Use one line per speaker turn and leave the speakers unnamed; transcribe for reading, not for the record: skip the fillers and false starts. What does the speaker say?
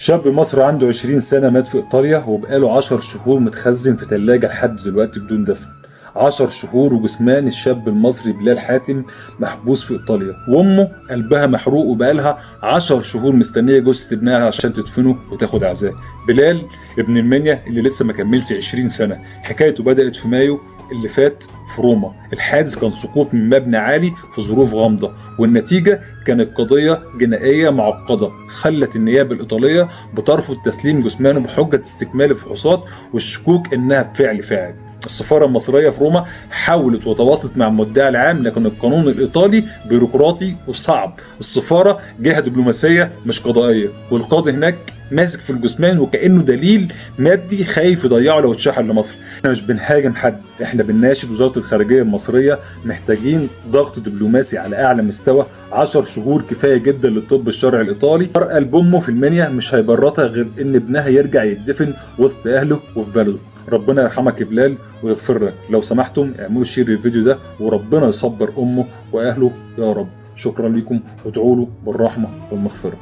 شاب مصري عنده 20 سنة مات في إيطاليا وبقاله 10 شهور متخزن في تلاجة لحد دلوقتي بدون دفن. 10 شهور وجثمان الشاب المصري بلال حاتم محبوس في إيطاليا، وأمه قلبها محروق وبقالها 10 شهور مستنية جثة ابنها عشان تدفنه وتاخد عزاه. بلال ابن المنيا اللي لسه ما كملش 20 سنة، حكايته بدأت في مايو اللي فات في روما. الحادث كان سقوط من مبنى عالي في ظروف غامضة، والنتيجة كانت قضية جنائية معقدة خلت النيابة الإيطالية بترفض تسليم جثمانه بحجة استكمال الفحوصات والشكوك إنها بفعل فاعل. السفارة المصرية في روما حاولت وتواصلت مع المدعي العام، لكن القانون الإيطالي بيروقراطي وصعب. السفارة جهة دبلوماسية مش قضائية، والقاضي هناك ماسك في الجثمان وكأنه دليل مادي خايف يضيعه لو اتشحن لمصر. احنا مش بنهاجم حد، احنا بنناشد وزارة الخارجية المصرية، محتاجين ضغط دبلوماسي على أعلى مستوى. 10 شهور كفاية جدا للطب الشرعي الإيطالي. قلب أمه في المنيا مش هيبرطها غير إن ابنها يرجع يدفن وسط أهله وفي بلده. ربنا يرحمك يا بلال ويغفر لك. لو سمحتم اعملوا شير للفيديو ده، وربنا يصبر أمه وأهله يا رب. شكرا لكم، وادعوا له بالرحمة والمغفرة.